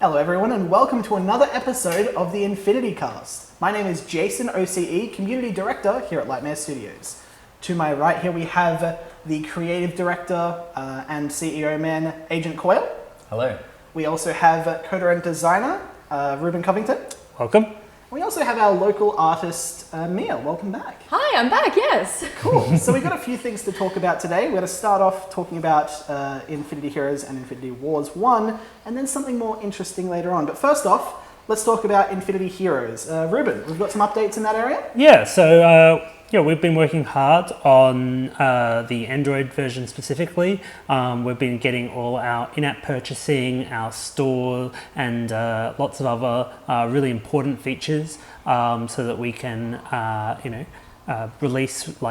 Hello everyone and welcome to another episode of the InfinityCast. My name is Jason OCE, Community Director here at Lightmare Studios. To my right here we have the Creative Director and CEO man, Agent Coyle. Hello. We also have Coder and Designer, Ruben Covington. Welcome. We also have our local artist, Mia. Welcome back. Hi, I'm back, yes. Cool. So we've got a few things to talk about today. We're going to start off talking about Infinity Heroes and Infinity Wars 1, and then something more interesting later on. But first off, let's talk about Infinity Heroes. Ruben, we've got some updates in that area? Yeah, so we've been working hard on the Android version specifically. We've been getting all our in-app purchasing, our store, and lots of other really important features so that we can, release with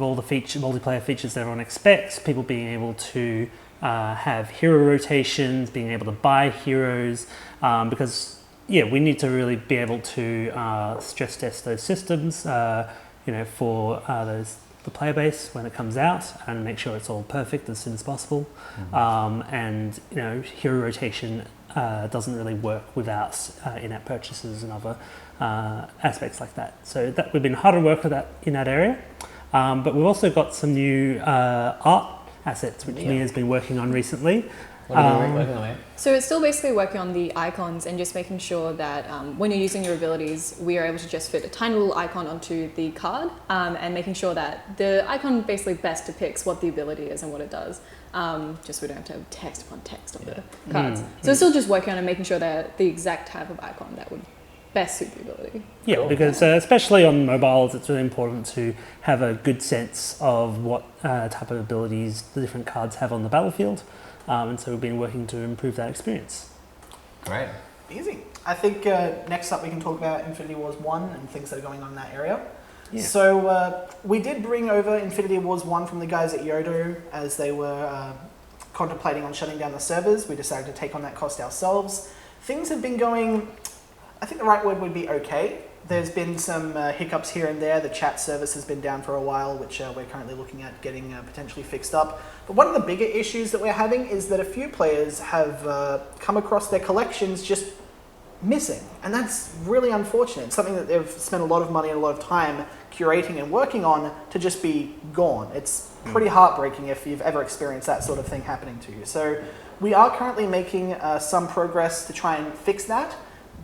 all the multiplayer features that everyone expects. People being able to have hero rotations, being able to buy heroes, because we need to really be able to stress test those systems, for the player base when it comes out, and make sure it's all perfect as soon as possible. Hero rotation doesn't really work without in-app purchases and other aspects like that. So that we've been hard at work with that in that area, but we've also got some new art assets which Mia's been working on recently. What are you working on? So it's still basically working on the icons and just making sure that when you're using your abilities, we are able to just fit a tiny little icon onto the card and making sure that the icon basically best depicts what the ability is and what it does. Just so we don't have to have text upon text on the cards. So we're still just working on it, making sure that the exact type of icon that would best suit the ability. Yeah, cool. Because especially on mobiles, it's really important to have a good sense of what type of abilities the different cards have on the battlefield. And so we've been working to improve that experience. Great. Easy. I think next up we can talk about Infinity Wars 1 and things that are going on in that area. Yeah. So we did bring over Infinity Wars 1 from the guys at Yodo as they were contemplating on shutting down the servers. We decided to take on that cost ourselves. Things have been going, I think the right word would be okay. There's been some hiccups here and there. The chat service has been down for a while, which we're currently looking at getting potentially fixed up. But one of the bigger issues that we're having is that a few players have come across their collections just missing. And that's really unfortunate. It's something that they've spent a lot of money and a lot of time curating and working on to just be gone. It's pretty heartbreaking if you've ever experienced that sort of thing happening to you. So we are currently making some progress to try and fix that,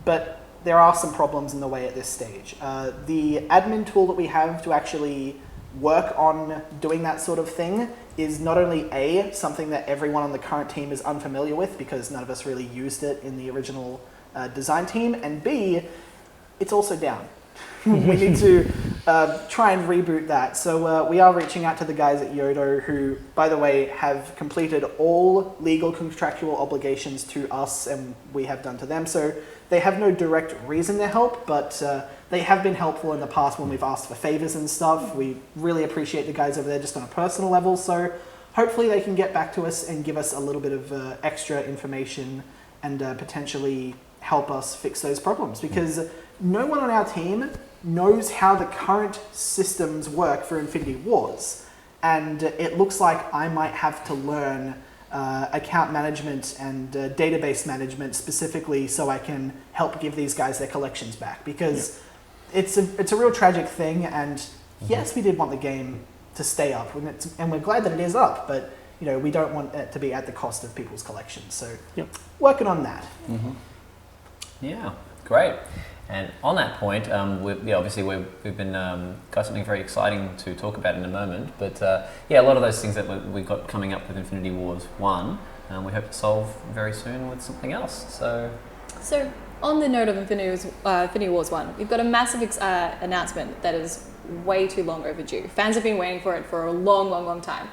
but there are some problems in the way at this stage. The admin tool that we have to actually work on doing that sort of thing is not only something that everyone on the current team is unfamiliar with because none of us really used it in the original design team, and B, it's also down. We need to try and reboot that. So we are reaching out to the guys at Yodo who, by the way, have completed all legal contractual obligations to us and we have done to them. So they have no direct reason to help, but they have been helpful in the past when we've asked for favors and stuff. We really appreciate the guys over there just on a personal level. So hopefully they can get back to us and give us a little bit of extra information and potentially help us fix those problems, because no one on our team knows how the current systems work for Infinity Wars. And it looks like I might have to learn account management and database management specifically so I can help give these guys their collections back, because it's a real tragic thing. And yes, we did want the game to stay up, and we're glad that it is up, but we don't want it to be at the cost of people's collections. So working on that. Yeah, great. And on that point, we've been got something very exciting to talk about in a moment. But a lot of those things that we've got coming up with Infinity Wars 1, we hope to solve very soon with something else. So on the note of Infinity Wars 1, we've got a massive announcement that is way too long overdue. Fans have been waiting for it for a long, long, long time.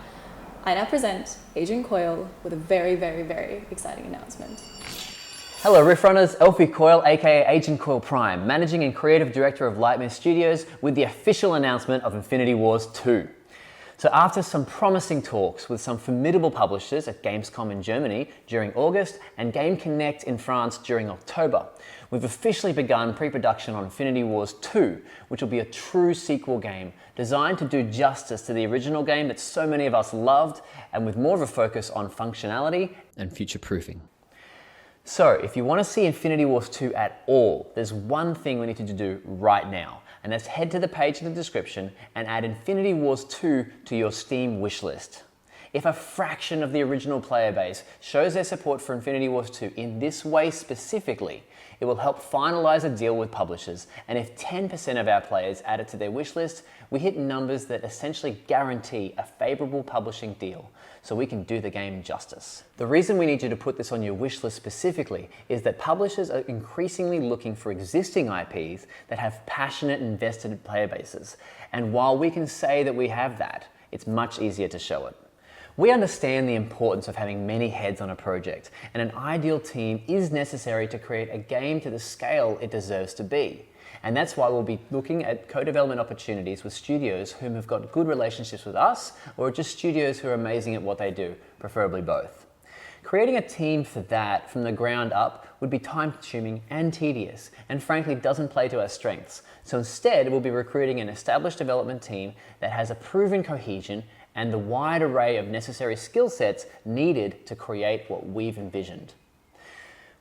I now present Agent Coyle with a very, very, very exciting announcement. Hello Riff Runners, Elfie Coyle aka Agent Coyle Prime, Managing and Creative Director of Lightmare Studios, with the official announcement of Infinity Wars 2. So after some promising talks with some formidable publishers at Gamescom in Germany during August and Game Connect in France during October, we've officially begun pre-production on Infinity Wars 2, which will be a true sequel game designed to do justice to the original game that so many of us loved, and with more of a focus on functionality and future-proofing. So if you want to see Infinity Wars 2 at all, there's one thing we need you to do right now, and that's head to the page in the description and add Infinity Wars 2 to your Steam wishlist. If a fraction of the original player base shows their support for Infinity Wars 2 in this way specifically, it will help finalize a deal with publishers, and if 10% of our players add it to their wishlist, we hit numbers that essentially guarantee a favorable publishing deal, so we can do the game justice. The reason we need you to put this on your wishlist specifically is that publishers are increasingly looking for existing IPs that have passionate, invested player bases, and while we can say that we have that, it's much easier to show it. We understand the importance of having many heads on a project, and an ideal team is necessary to create a game to the scale it deserves to be. And that's why we'll be looking at co-development opportunities with studios whom have got good relationships with us, or just studios who are amazing at what they do, preferably both. Creating a team for that from the ground up would be time-consuming and tedious, and frankly doesn't play to our strengths. So instead, we'll be recruiting an established development team that has a proven cohesion and the wide array of necessary skill sets needed to create what we've envisioned.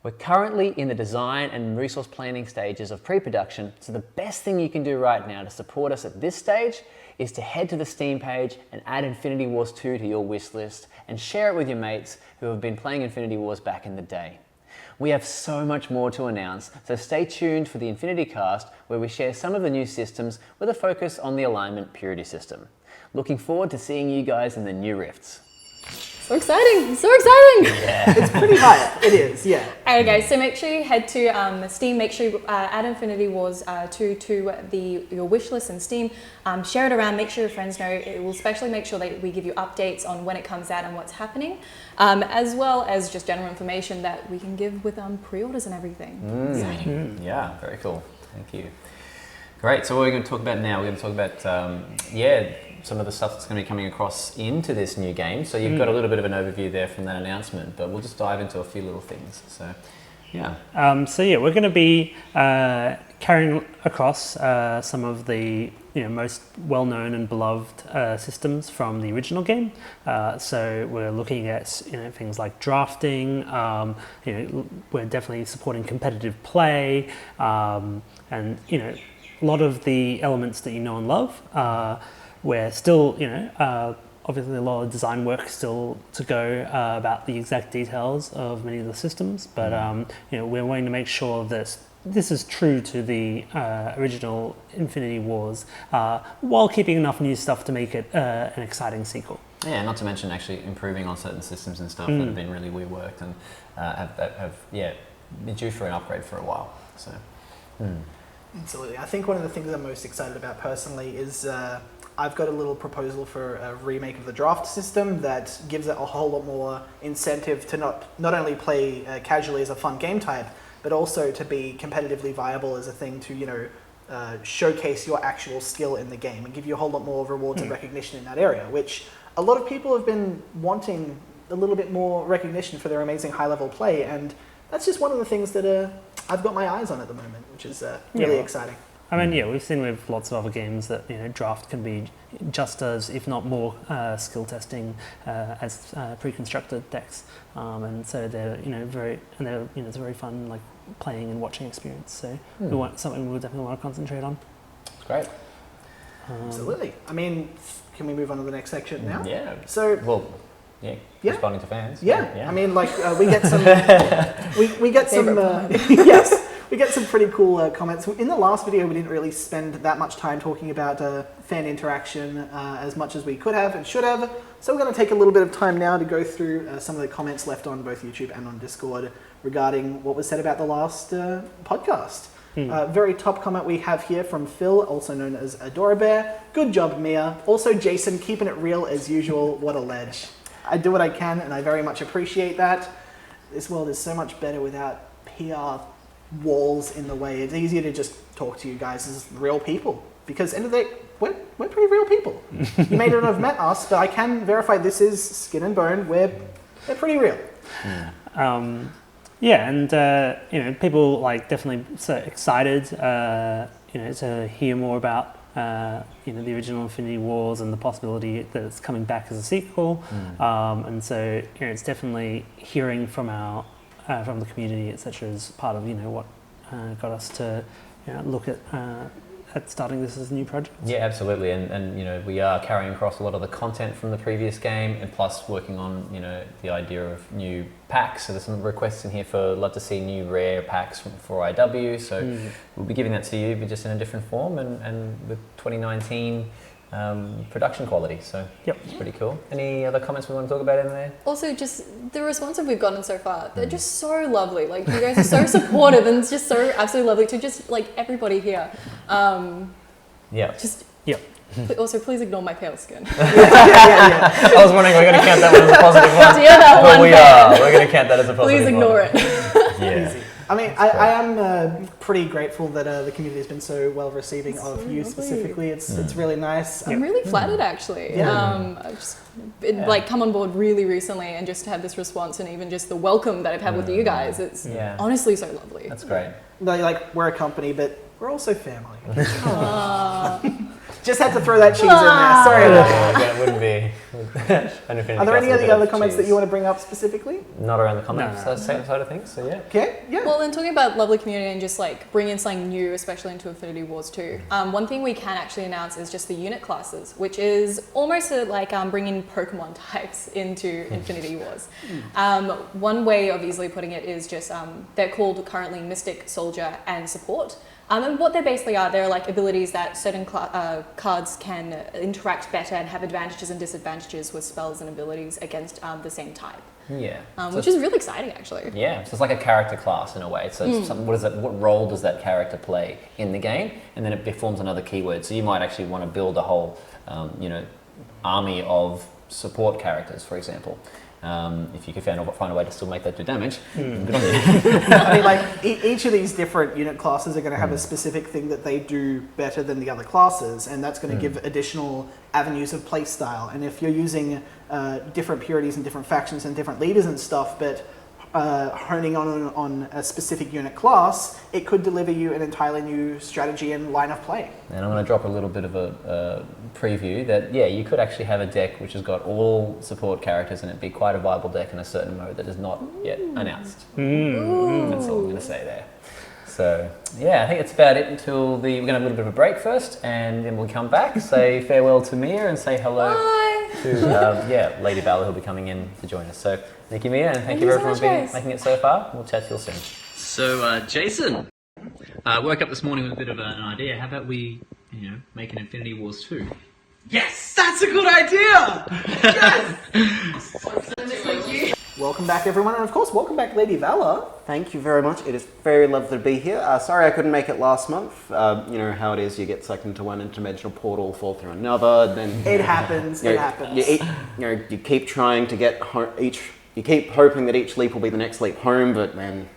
We're currently in the design and resource planning stages of pre-production, so the best thing you can do right now to support us at this stage is to head to the Steam page and add Infinity Wars 2 to your wish list and share it with your mates who have been playing Infinity Wars back in the day. We have so much more to announce, so stay tuned for the InfinityCast, where we share some of the new systems with a focus on the alignment purity system. Looking forward to seeing you guys in the new rifts. So exciting! So exciting! Yeah. It's pretty hype. It is, yeah. Alright guys, so make sure you head to Steam, make sure you add Infinity Wars 2 to your wish list in Steam, share it around, make sure your friends know. It will especially make sure that we give you updates on when it comes out and what's happening, as well as just general information that we can give with pre-orders and everything. Exciting. Yeah, very cool. Thank you. Great, so what we're going to talk about now, we're going to talk about, some of the stuff that's going to be coming across into this new game. So you've got a little bit of an overview there from that announcement, but we'll just dive into a few little things. So, yeah. We're going to be carrying across some of the most well-known and beloved systems from the original game. So we're looking at things like drafting. We're definitely supporting competitive play, and a lot of the elements that you know and love. We're still, obviously a lot of design work still to go about the exact details of many of the systems, but we're wanting to make sure that this is true to the original Infinity Wars, while keeping enough new stuff to make it an exciting sequel. Yeah, not to mention actually improving on certain systems and stuff that have been really reworked and have been due for an upgrade for a while. So, Absolutely. I think one of the things I'm most excited about personally is I've got a little proposal for a remake of the draft system that gives it a whole lot more incentive to not only play casually as a fun game type, but also to be competitively viable as a thing to, showcase your actual skill in the game and give you a whole lot more rewards and recognition in that area, which a lot of people have been wanting a little bit more recognition for their amazing high-level play, and that's just one of the things that I've got my eyes on at the moment, which is really exciting. I mean, we've seen with lots of other games that draft can be just as, if not more, skill testing as pre-constructed decks, and so they're it's a very fun playing and watching experience. So we want something we'll definitely want to concentrate on. Great. Absolutely. I mean, can we move on to the next section now? Yeah. So. Responding to fans. Yeah. I mean, we get some. we get some. Yes. We get some pretty cool comments. In the last video, we didn't really spend that much time talking about fan interaction as much as we could have and should have. So we're going to take a little bit of time now to go through some of the comments left on both YouTube and on Discord regarding what was said about the last podcast. Very top comment we have here from Phil, also known as Adora Bear. Good job, Mia. Also, Jason, keeping it real as usual. What a ledge. I do what I can, and I very much appreciate that. This world is so much better without PR walls in the way. It's easier to just talk to you guys as real people, because end of the day, we're pretty real people. You may not have met us, but I can verify this is skin and bone. We're pretty real. People definitely so excited to hear more about the original Infinity Wars and the possibility that it's coming back as a sequel. And so it's definitely hearing from our from the community, etc., is part of what got us to look at starting this as a new project. Yeah, absolutely, and we are carrying across a lot of the content from the previous game, and plus working on the idea of new packs. So there's some requests in here for love to see new rare packs for IW. So we'll be giving that to you, but just in a different form and with 2019 production quality. So it's pretty cool. Any other comments we want to talk about in there? Also, just the response that we've gotten so far, they're just so lovely. Like, you guys are so supportive, and it's just so absolutely lovely to just like everybody here. Also, please ignore my pale skin. I was wondering, we're going to count that one as a positive one. Yeah, that but one. We're going to count that as a positive Please ignore one. it. I mean, I am pretty grateful that the community has been so well receiving of you specifically. It's really nice. I'm really flattered, actually. I've just come on board really recently, and just to have this response, and even just the welcome that I've had with you guys, it's honestly so lovely. That's great. Like, we're a company, but we're also family. Just had to throw that cheese in there. Sorry about that. It wouldn't be. Are there any other comments that you want to bring up specifically? Not around the comments side of things, so yeah. Okay, yeah. Well, and talking about lovely community and just like bringing something new, especially into Infinity Wars 2, one thing we can actually announce is just the unit classes, which is almost like bringing Pokemon types into Infinity Wars. One way of easily putting it is just they're called currently Mystic, Soldier, and Support. And what they basically are, they're like abilities that certain cards can interact better and have advantages and disadvantages with spells and abilities against the same type. Yeah. Which is really exciting, actually. Yeah, so it's like a character class in a way. So it's what role does that character play in the game? And then it forms another keyword. So you might actually want to build a whole, army of support characters, for example. If you could find a way to still make that do damage, good on you. I mean, like, each of these different unit classes are going to have a specific thing that they do better than the other classes, and that's going to give additional avenues of play style. And if you're using different purities and different factions and different leaders and stuff, but honing on a specific unit class, it could deliver you an entirely new strategy and line of play. And I'm going to drop a little bit of a preview that, you could actually have a deck which has got all support characters and it'd be quite a viable deck in a certain mode that is not yet announced. That's all I'm going to say there. So, I think it's about it until we're going to have a little bit of a break first, and then we'll come back, say farewell to Mia and say hello to Lady Bella, who'll be coming in to join us. So, thank you, Mia, and thank you everyone for making it so far. We'll chat to you all soon. So, Jason, woke up this morning with a bit of an idea. How about we, make an Infinity Wars 2? Yes, that's a good idea! Yes! Welcome back, everyone, and of course, welcome back, Lady Valor. Thank you very much. It is very lovely to be here. Sorry I couldn't make it last month. You know how it is. You get sucked into one interdimensional portal, fall through another, then... It happens. It happens. You keep trying to get you keep hoping that each leap will be the next leap home, but then...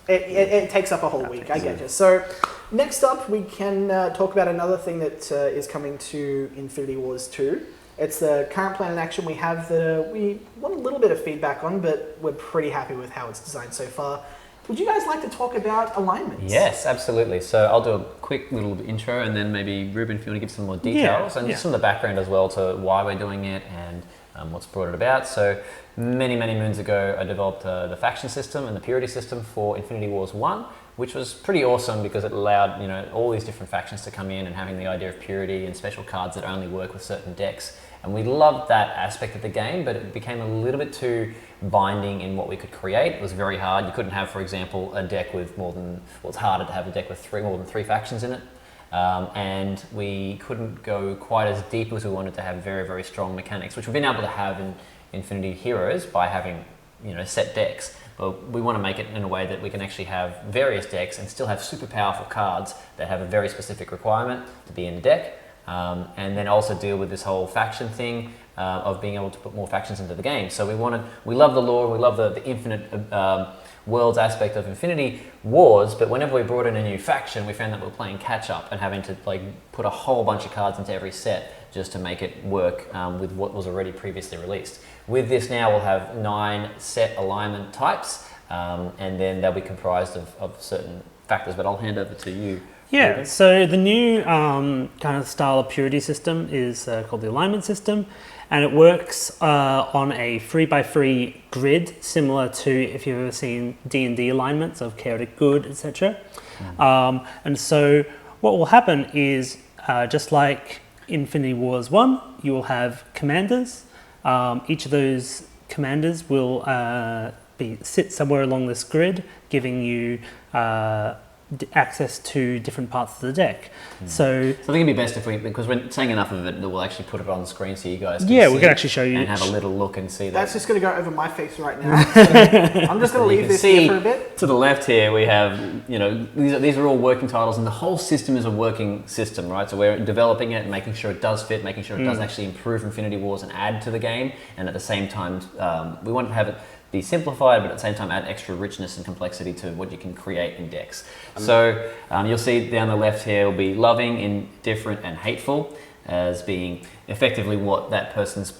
It takes up a whole week, I get you. So, next up, we can talk about another thing that is coming to Infinity Wars 2. It's the current plan in action we have that we want a little bit of feedback on, but we're pretty happy with how it's designed so far. Would you guys like to talk about alignments? Yes, absolutely. So I'll do a quick little intro, and then maybe Ruben, if you want to give some more details and just some of the background as well to why we're doing it and what's brought it about. So many moons ago, I developed the faction system and the purity system for Infinity Wars 1, which was pretty awesome because it allowed all these different factions to come in and having the idea of purity and special cards that only work with certain decks. And we loved that aspect of the game, but it became a little bit too binding in what we could create. It was very hard. You couldn't have, for example, a deck with it's harder to have a deck with more than three factions in it. And we couldn't go quite as deep as we wanted to have very strong mechanics, which we've been able to have in Infinity Heroes by having set decks. But we want to make it in a way that we can actually have various decks and still have super powerful cards that have a very specific requirement to be in a deck. And then also deal with this whole faction thing of being able to put more factions into the game. So we love the lore, we love the infinite worlds aspect of Infinity Wars, but whenever we brought in a new faction, we found that we were playing catch up and having to put a whole bunch of cards into every set just to make it work with what was already previously released. With this now, we'll have 9 set alignment types, and then they'll be comprised of certain factors, but I'll hand over to you. Yeah, so the new kind of style of purity system is called the alignment system, and it works on a 3x3 grid, similar to if you've ever seen D&D alignments of chaotic good, etc. And so what will happen is, just like Infinity Wars 1, you will have commanders. Each of those commanders will sit somewhere along this grid, giving you access to different parts of the deck. So I think it'd be best if because we're saying enough of it, that we'll actually put it on screen so you guys can yeah, see we can actually show you and have a little look and see that. That's just going to go over my face right now. So I'm just going to leave this here for a bit. To the left here, we have, these are all working titles, and the whole system is a working system, right? So we're developing it and making sure it does fit, making sure it does actually improve Infinity Wars and add to the game, and at the same time, we want to have it be simplified, but at the same time add extra richness and complexity to what you can create in decks. So you'll see down the left here will be loving, indifferent, and hateful as being effectively what that person's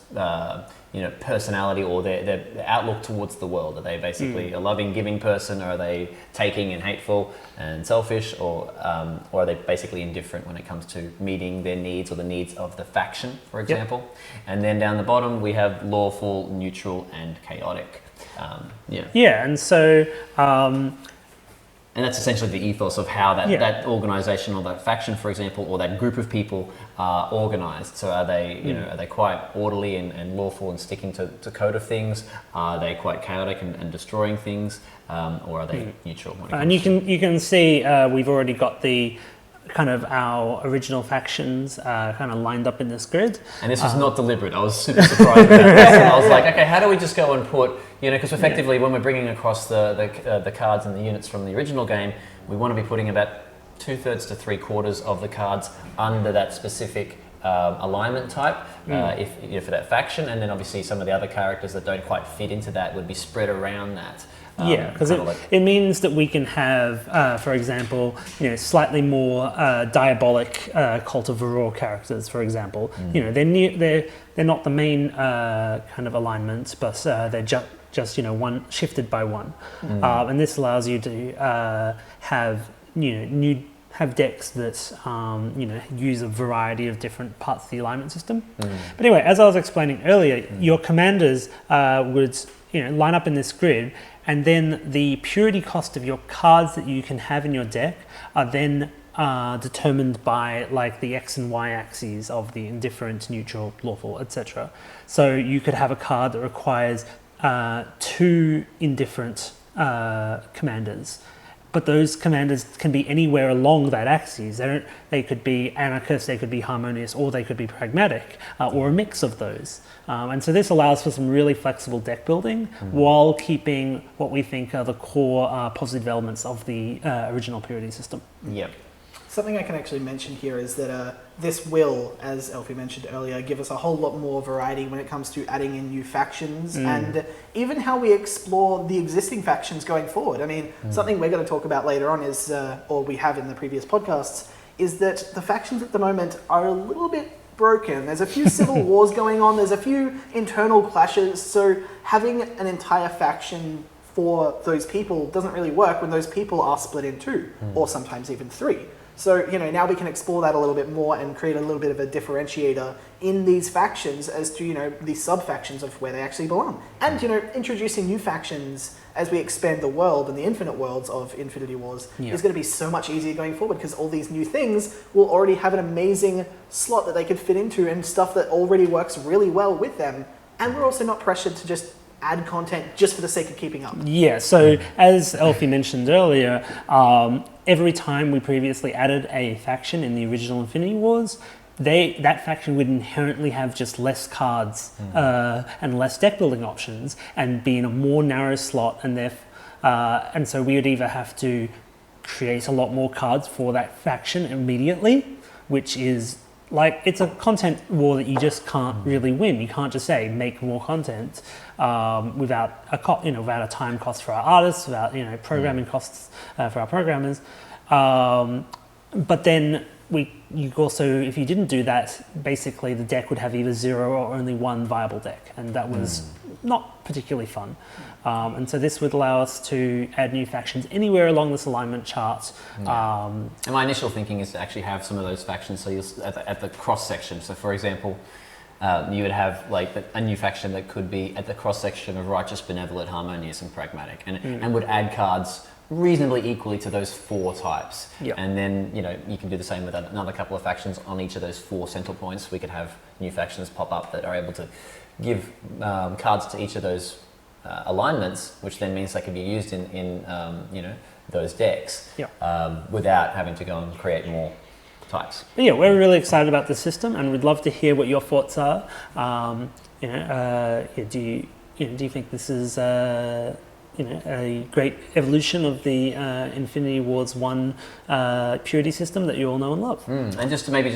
personality or their outlook towards the world. Are they basically a loving, giving person, or are they taking and hateful and selfish, or are they basically indifferent when it comes to meeting their needs or the needs of the faction, for example? Yep. And then down the bottom we have lawful, neutral, and chaotic. And so and that's essentially the ethos of how that organization or that faction, for example, or that group of people are organized. So are they, are they quite orderly and lawful and sticking to code of things? Are they quite chaotic and destroying things? Or are they neutral? And you can see we've already got the kind of our original factions kind of lined up in this grid. And this was not deliberate. I was super surprised about this. I was like, okay, how do we just go and put, because effectively when we're bringing across the cards and the units from the original game, we want to be putting about 2/3 to 3/4 of the cards under that specific alignment type for that faction, and then obviously some of the other characters that don't quite fit into that would be spread around that. Because it means that we can have, for example, slightly more diabolic Cult of Varor characters, for example. They're not the main kind of alignment, but they're just one shifted by one, and this allows you to have have decks that use a variety of different parts of the alignment system. But anyway, as I was explaining earlier, your commanders would line up in this grid. And then the purity cost of your cards that you can have in your deck are then determined by like the X and Y axes of the indifferent, neutral, lawful, etc. So you could have a card that requires 2 indifferent commanders, but those commanders can be anywhere along that axis. They could be anarchist, they could be harmonious, or they could be pragmatic, or a mix of those. And so this allows for some really flexible deck building while keeping what we think are the core positive elements of the original purity system. Yep. Something I can actually mention here is that this will, as Elfie mentioned earlier, give us a whole lot more variety when it comes to adding in new factions and even how we explore the existing factions going forward. I mean, something we're going to talk about later on is, or we have in the previous podcasts, is that the factions at the moment are a little bit broken. There's a few civil wars going on, there's a few internal clashes, so having an entire faction for those people doesn't really work when those people are split in 2, or sometimes even 3. So, now we can explore that a little bit more and create a little bit of a differentiator in these factions as to, the sub-factions of where they actually belong. And, introducing new factions as we expand the world and the infinite worlds of Infinity Wars is going to be so much easier going forward because all these new things will already have an amazing slot that they could fit into and stuff that already works really well with them. And we're also not pressured to just add content just for the sake of keeping up. Yeah, so as Elfie mentioned earlier, every time we previously added a faction in the original Infinity Wars, that faction would inherently have just less cards and less deck building options and be in a more narrow slot, and so we would either have to create a lot more cards for that faction immediately, which is like, it's a content war that you just can't really win. You can't just say make more content without a time cost for our artists, without programming costs for our programmers. But then you also, if you didn't do that, basically the deck would have either 0 or only 1 viable deck, and that was not particularly fun. And so this would allow us to add new factions anywhere along this alignment chart. And my initial thinking is to actually have some of those factions so at the cross section. So for example, you would have like a new faction that could be at the cross section of righteous, benevolent, harmonious, and pragmatic, and would add cards reasonably equally to those 4 types. Yep. And then you can do the same with another couple of factions on each of those 4 central points. We could have new factions pop up that are able to give cards to each of those alignments, which then means they can be used in those decks without having to go and create more types. But yeah, we're really excited about the system, and we'd love to hear what your thoughts are. Do you think this is a great evolution of the Infinity Wars 1 purity system that you all know and love? And just to make it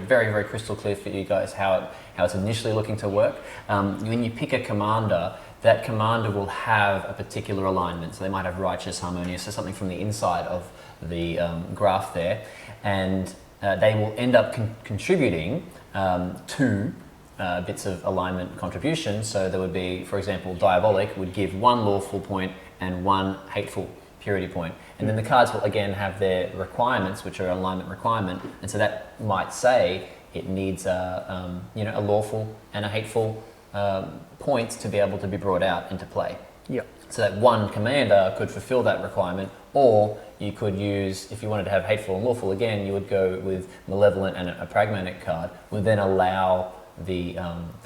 very, very crystal clear for you guys how it's initially looking to work, when you pick a commander, that commander will have a particular alignment. So they might have righteous, harmonious, or something from the inside of the graph there, and they will end up contributing 2 bits of alignment contribution. So there would be, for example, Diabolic would give 1 lawful point and 1 hateful purity point. And then the cards will again have their requirements, which are alignment requirement. And so that might say it needs a lawful and a hateful point to be able to be brought out into play. Yep. So that one commander could fulfill that requirement, or you could use, if you wanted to have hateful and lawful again, you would go with malevolent and a pragmatic card, would then allow the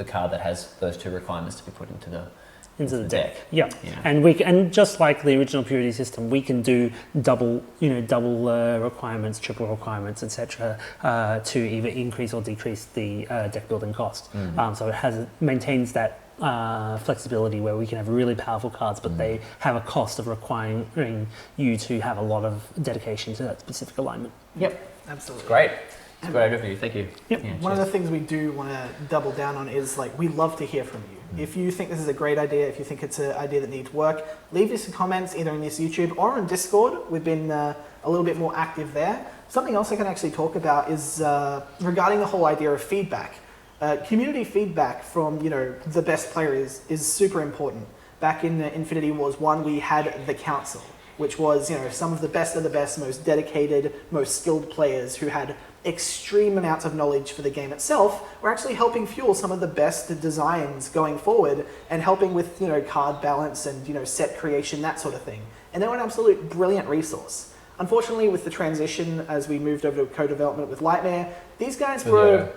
card that has those 2 requirements to be put into the deck. Yeah. And just like the original purity system, we can do double requirements, triple requirements, etc. To either increase or decrease the deck building cost. So it maintains that flexibility where we can have really powerful cards, but they have a cost of requiring you to have a lot of dedication to that specific alignment. Yep, absolutely. It's great. It's a great overview. Thank you. Yep. Yeah, One of the things we do want to double down on is we love to hear from you. If you think this is a great idea, if you think it's an idea that needs work, leave us some comments either in this YouTube or on Discord. We've been a little bit more active there. Something else I can actually talk about is regarding the whole idea of feedback. Community feedback from the best players is super important. Back in Infinity Wars 1, we had the Council, which was some of the best, most dedicated, most skilled players who had extreme amounts of knowledge for the game itself, were actually helping fuel some of the best designs going forward and helping with card balance and set creation, that sort of thing. And they were an absolute brilliant resource. Unfortunately, with the transition as we moved over to co-development with Lightmare, these guys were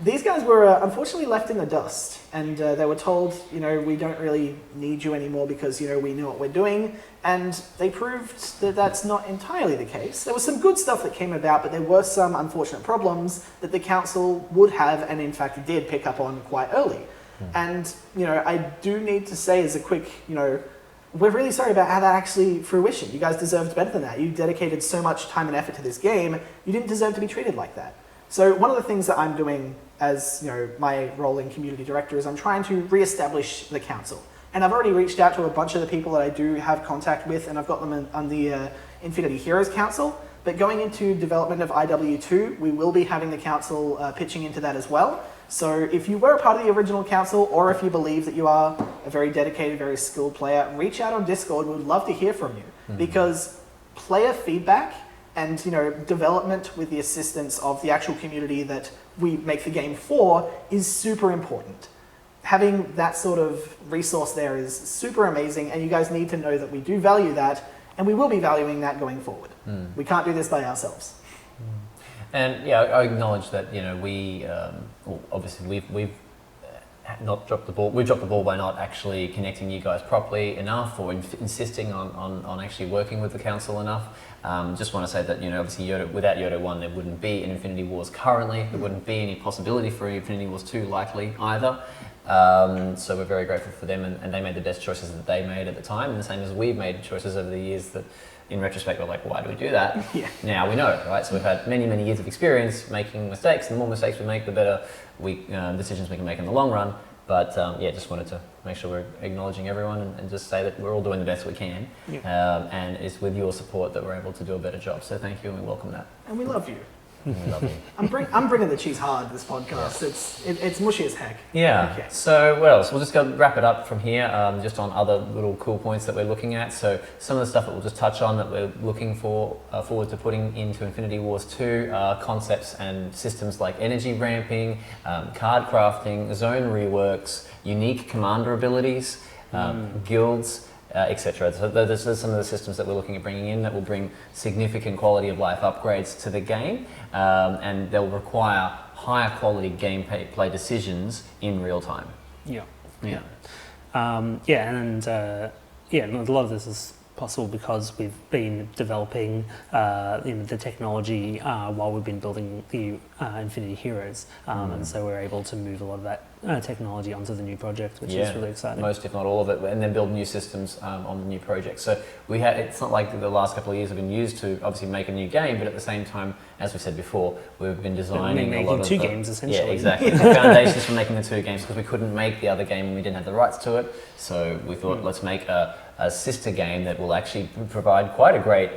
these guys were unfortunately left in the dust, and they were told, we don't really need you anymore because, we know what we're doing, and they proved that that's not entirely the case. There was some good stuff that came about, but there were some unfortunate problems that the council would have, and in fact did pick up on quite early. And, I do need to say as a quick, we're really sorry about how that actually fruition. You guys deserved better than that. You dedicated so much time and effort to this game, you didn't deserve to be treated like that. So one of the things that I'm doing as my role in community director is I'm trying to re-establish the council. And I've already reached out to a bunch of the people that I do have contact with, and I've got them on the Infinity Heroes Council. But going into development of IW2, we will be having the council pitching into that as well. So if you were a part of the original council, or if you believe that you are a very dedicated, very skilled player, reach out on Discord. We'd love to hear from you, because player feedback and development with the assistance of the actual community that we make the game for is super important. Having that sort of resource there is super amazing, and you guys need to know that we do value that, and we will be valuing that going forward. We can't do this by ourselves. And yeah, I acknowledge that we obviously we've not dropped the ball. We dropped the ball by not actually connecting you guys properly enough, or insisting on actually working with the council enough. Just want to say that obviously without Yoda 1 there wouldn't be an Infinity Wars currently. There wouldn't be any possibility for Infinity Wars 2 likely either. So we're very grateful for them, and they made the best choices that they made at the time, and the same as we've made choices over the years that in retrospect we're like, why do we do that? Now we know, right? So we've had many years of experience making mistakes, and the more mistakes we make, the better decisions we can make in the long run. But just wanted to make sure we're acknowledging everyone and just say that we're all doing the best we can. And it's with your support that we're able to do a better job. So thank you, and we welcome that. And we love you. Lovely. I'm bringing the cheese hard this podcast. It's mushy as heck. Yeah. Okay. So what else? We'll just go wrap it up from here. Just on other little cool points that we're looking at. So some of the stuff that we'll just touch on that we're looking forward to putting into Infinity Wars 2 are concepts and systems like energy ramping, card crafting, zone reworks, unique commander abilities, guilds. Etc. So those are some of the systems that we're looking at bringing in that will bring significant quality of life upgrades to the game, and they'll require higher quality gameplay decisions in real time. Yeah. Yeah. And a lot of this is possible because we've been developing the technology while we've been building the Infinity Heroes, and so we're able to move a lot of that technology onto the new project, which is really exciting. Most, if not all of it, and then build new systems on the new project. So it's not like the last couple of years have been used to obviously make a new game, but at the same time, as we said before, we've been designing a lot of two games essentially. Yeah, exactly. The foundations for making the 2 games, because we couldn't make the other game and we didn't have the rights to it. So we thought, let's make a sister game that will actually provide quite a great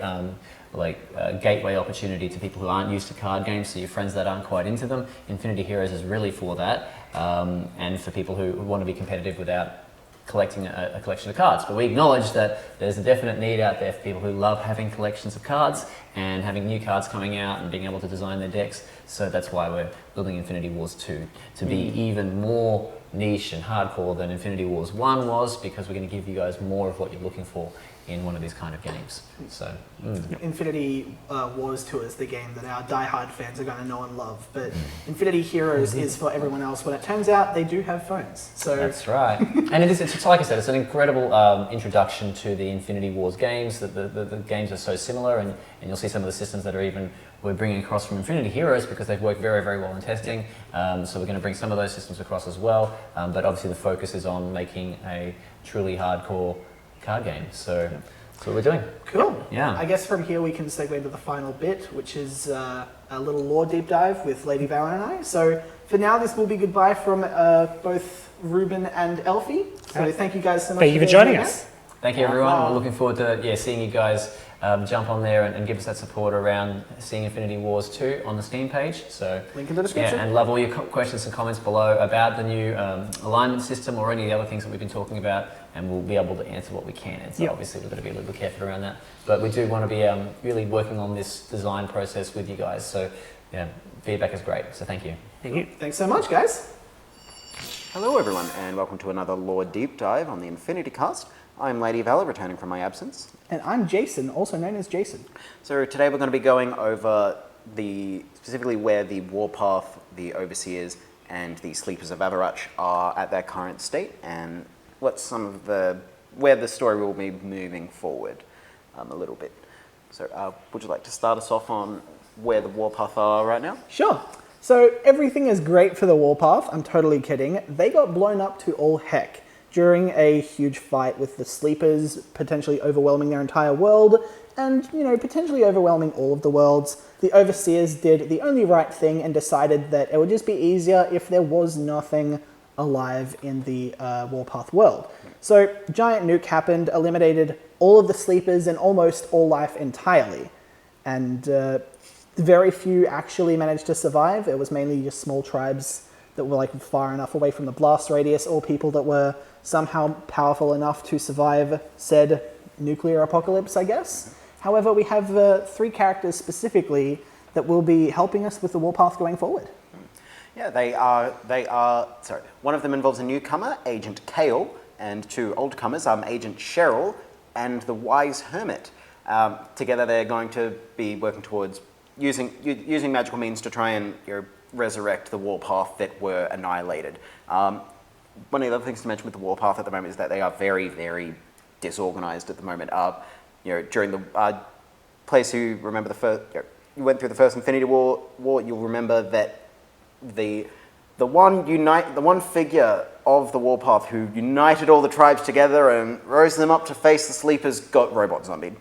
gateway opportunity to people who aren't used to card games, so your friends that aren't quite into them. Infinity Heroes is really for that, and for people who want to be competitive without collecting a collection of cards. But we acknowledge that there's a definite need out there for people who love having collections of cards and having new cards coming out and being able to design their decks. So that's why we're building Infinity Wars 2 to be even more niche and hardcore than Infinity Wars 1 was, because we're going to give you guys more of what you're looking for in one of these kind of games. So Infinity Wars 2 is the game that our die-hard fans are going to know and love, but Infinity Heroes is for everyone else, when it turns out they do have phones. So that's right. And it's like I said, it's an incredible introduction to the Infinity Wars games. The games are so similar, and you'll see some of the systems that we're bringing across from Infinity Heroes because they've worked very, very well in testing. So we're going to bring some of those systems across as well. But obviously the focus is on making a truly hardcore card game. So that's what we're doing. Cool. Yeah. I guess from here we can segue into the final bit, which is a little lore deep dive with Lady Val and I. So for now, this will be goodbye from both Ruben and Elfie. So thank you guys so much. Thank you for joining us. Thank you, everyone. We're looking forward to seeing you guys jump on there and give us that support around seeing Infinity Wars 2 on the Steam page. So link in the description. Yeah, and love all your questions and comments below about the new alignment system or any of the other things that we've been talking about, and we'll be able to answer what we can. And so obviously we've got to be a little bit careful around that. But we do want to be really working on this design process with you guys. So yeah, feedback is great. So thank you. Thank you. Thanks so much, guys. Hello everyone, and welcome to another lore deep dive on the InfinityCast. I'm Lady Valor, returning from my absence. And I'm Jason, also known as Jason. So today we're going to be going over specifically where the Warpath, the Overseers, and the Sleepers of Avarach are at their current state, and where the story will be moving forward a little bit. So would you like to start us off on where the Warpath are right now? Sure. So everything is great for the Warpath. I'm totally kidding. They got blown up to all heck during a huge fight with the Sleepers, potentially overwhelming their entire world, and, potentially overwhelming all of the worlds. The Overseers did the only right thing and decided that it would just be easier if there was nothing alive in the Warpath world. So, giant nuke happened, eliminated all of the Sleepers and almost all life entirely. And very few actually managed to survive. It was mainly just small tribes that were far enough away from the blast radius, or people that were somehow powerful enough to survive said nuclear apocalypse, I guess. However, we have 3 characters specifically that will be helping us with the Warpath going forward. Yeah, they are. Sorry, one of them involves a newcomer, Agent Kale, and 2 oldcomers, Agent Cheryl and the Wise Hermit. Together, they're going to be working towards using magical means to try and resurrect the Warpath that were annihilated. One of the other things to mention with the Warpath at the moment is that they are very, very disorganized at the moment. During the place who remember the first, you went through the first Infinity War, you'll remember that the one figure of the Warpath who united all the tribes together and rose them up to face the Sleepers got robot zombied.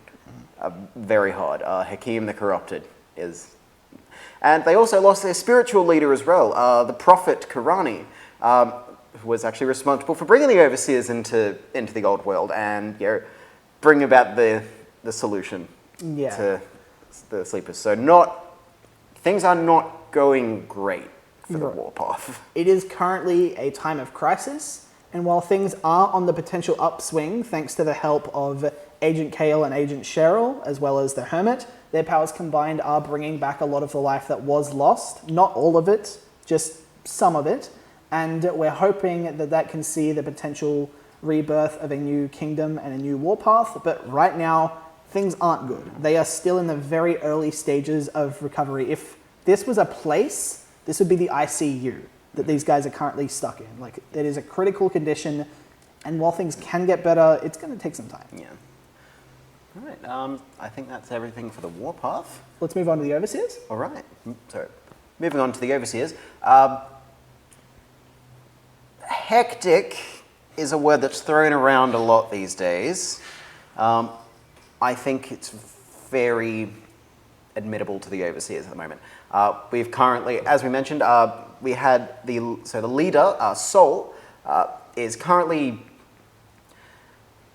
Very hard. Hakim the Corrupted is. And they also lost their spiritual leader as well, the Prophet Karani, who was actually responsible for bringing the Overseers into the old world and bring about the solution to the Sleepers. So not things are not going great for the Warpath. It is currently a time of crisis, and while things are on the potential upswing thanks to the help of Agent Kale and Agent Cheryl, as well as the Hermit, their powers combined are bringing back a lot of the life that was lost. Not all of it, just some of it. And we're hoping that that can see the potential rebirth of a new kingdom and a new Warpath. But right now, things aren't good. They are still in the very early stages of recovery. If this was a place, this would be the ICU that these guys are currently stuck in. Like, it is a critical condition, and while things can get better, it's going to take some time. Yeah. All right. I think that's everything for the Warpath. Let's move on to the Overseers. All right. So, moving on to the Overseers. Hectic is a word that's thrown around a lot these days. I think it's very admittable to the Overseers at the moment. We've currently, as we mentioned, we had the leader, Sol, is currently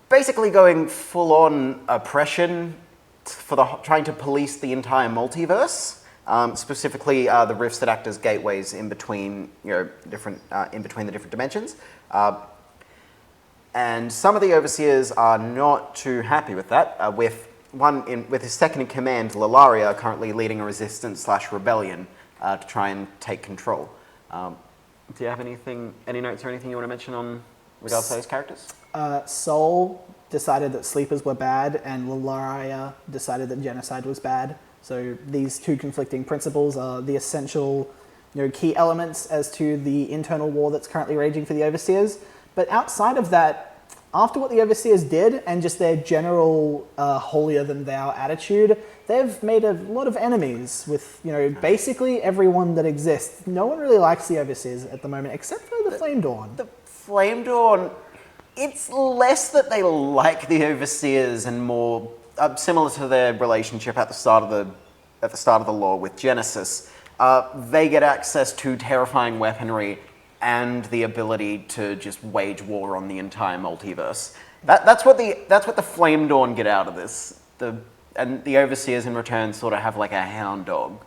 basically going full-on oppression for trying to police the entire multiverse, specifically the rifts that act as gateways in between, different in between the different dimensions. And some of the Overseers are not too happy with that. With his second in command, Lalaria, currently leading a resistance/rebellion to try and take control. Do you have any notes or anything you want to mention on regards to those characters? Sol decided that sleepers were bad, and Lalaria decided that genocide was bad. So these two conflicting principles are the essential, key elements as to the internal war that's currently raging for the Overseers. But outside of that, after what the Overseers did and just their general holier-than-thou attitude, they've made a lot of enemies with, basically everyone that exists. No one really likes the Overseers at the moment, except for the Flame Dawn. The Flame Dawn, it's less that they like the Overseers and more similar to their relationship at the start of the lore with Genesis. They get access to terrifying weaponry and the ability to just wage war on the entire multiverse. That's what the Flame Dawn get out of this. And the Overseers in return sort of have like a hound dog.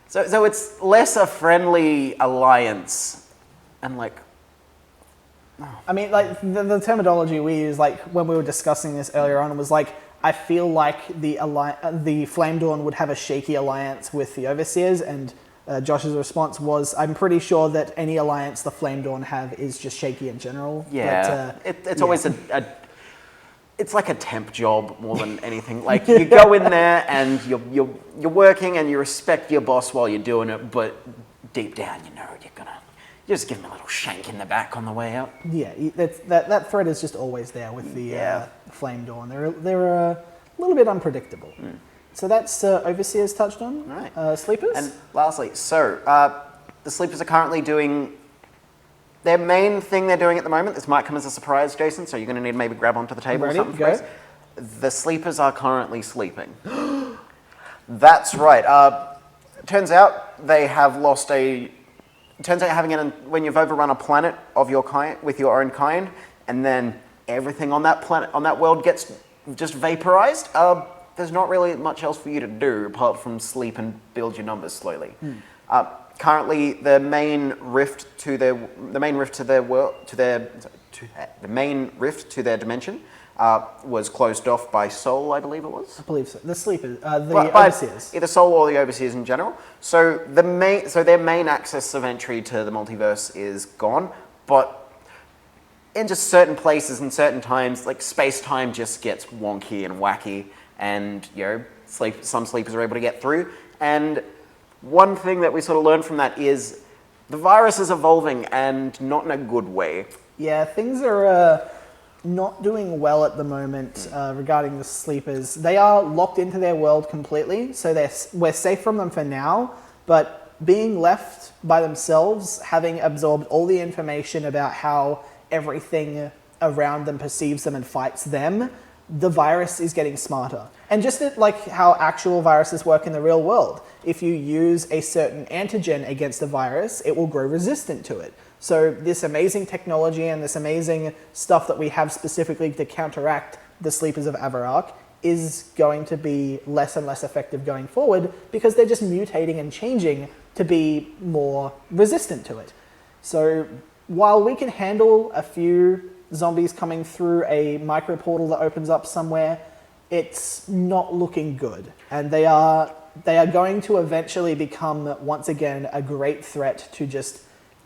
So it's less a friendly alliance, and like. I mean, like the terminology we use, like when we were discussing this earlier on, was like, I feel like the Flame Dawn would have a shaky alliance with the Overseers, and Josh's response was, I'm pretty sure that any alliance the Flame Dawn have is just shaky in general. Yeah, it's always it's like a temp job more than anything. Like, you go in there and you're working and you respect your boss while you're doing it, but deep down, you just give them a little shank in the back on the way out. Yeah, that threat is just always there with the Flame Dawn. They're a little bit unpredictable. Mm. So that's Overseers touched on. Right. Sleepers? And lastly, the Sleepers are currently doing their main thing they're doing at the moment. This might come as a surprise, Jason, so you're going to need to maybe grab onto the table or something for us. The Sleepers are currently sleeping. That's right. Turns out they have lost when you've overrun a planet of your kind with your own kind, and then everything on that planet, on that world, gets just vaporized. There's not really much else for you to do apart from sleep and build your numbers slowly. Currently, the main rift to their dimension was closed off by Sol, I believe it was. I believe so. The Sleepers, Overseers. Either Sol or the Overseers in general. So their main access of entry to the multiverse is gone, but in just certain places and certain times, like space-time just gets wonky and wacky, and some sleepers are able to get through. And one thing that we sort of learned from that is the virus is evolving, and not in a good way. Yeah, things are not doing well at the moment regarding the Sleepers. They are locked into their world completely, so we're safe from them for now, but being left by themselves, having absorbed all the information about how everything around them perceives them and fights them, the virus is getting smarter. And just like how actual viruses work in the real world, if you use a certain antigen against a virus, it will grow resistant to it. So this amazing technology and this amazing stuff that we have specifically to counteract the Sleepers of Avarak is going to be less and less effective going forward because they're just mutating and changing to be more resistant to it. So while we can handle a few zombies coming through a micro portal that opens up somewhere, it's not looking good. And they are going to eventually become, once again, a great threat to just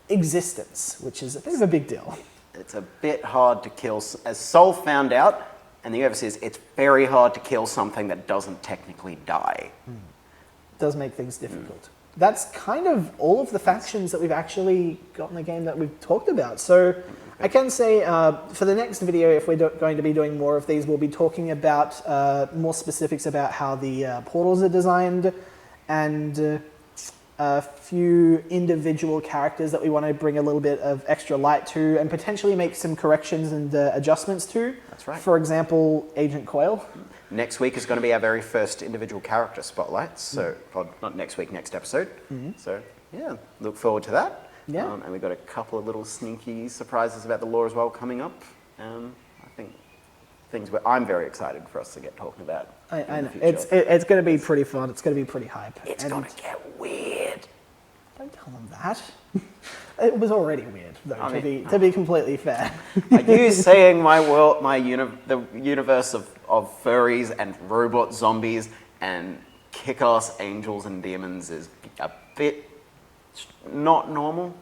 existence, which is a bit of a big deal. It's a bit hard to kill. As Sol found out, and the overseers, it's very hard to kill something that doesn't technically die. It does make things difficult. That's kind of all of the factions that we've actually got in the game that we've talked about. So I can say for the next video, if we're going to be doing more of these, we'll be talking about more specifics about how the portals are designed and a few individual characters that we want to bring a little bit of extra light to and potentially make some corrections and adjustments to. That's right. For example, Agent Coil. Next week is going to be our very first individual character spotlight. So, well, not next week, next episode. So, yeah, look forward to that. Yeah. And we've got a couple of little sneaky surprises about the lore as well coming up. I think things where I'm very excited for us to get talking about. I know. It's going to be pretty fun. It's going to be pretty hype. It's going to get weird. Don't tell them that. It was already weird, though, to be completely fair. Are you saying the universe of furries and robot zombies and kick-ass angels and demons is a bit not normal?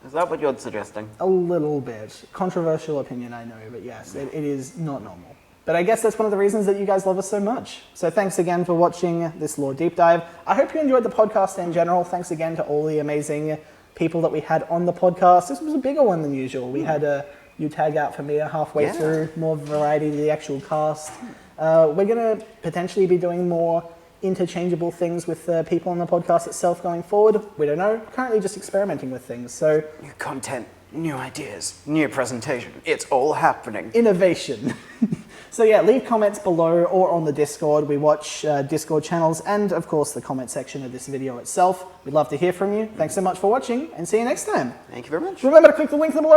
Is that what you're suggesting? A little bit. Controversial opinion, I know, but yes, it is not normal. But I guess that's one of the reasons that you guys love us so much. So thanks again for watching this lore deep dive. I hope you enjoyed the podcast in general. Thanks again to all the amazing people that we had on the podcast. This was a bigger one than usual. We had you tag out for Mia halfway through, more variety to the actual cast. We're going to potentially be doing more interchangeable things with people on the podcast itself going forward. We don't know. Currently just experimenting with things. So new content, new ideas, new presentation. It's all happening. Innovation. So yeah, leave comments below or on the Discord. We watch Discord channels and of course the comment section of this video itself. We'd love to hear from you. Thanks so much for watching and see you next time. Thank you very much. Remember to click the link below.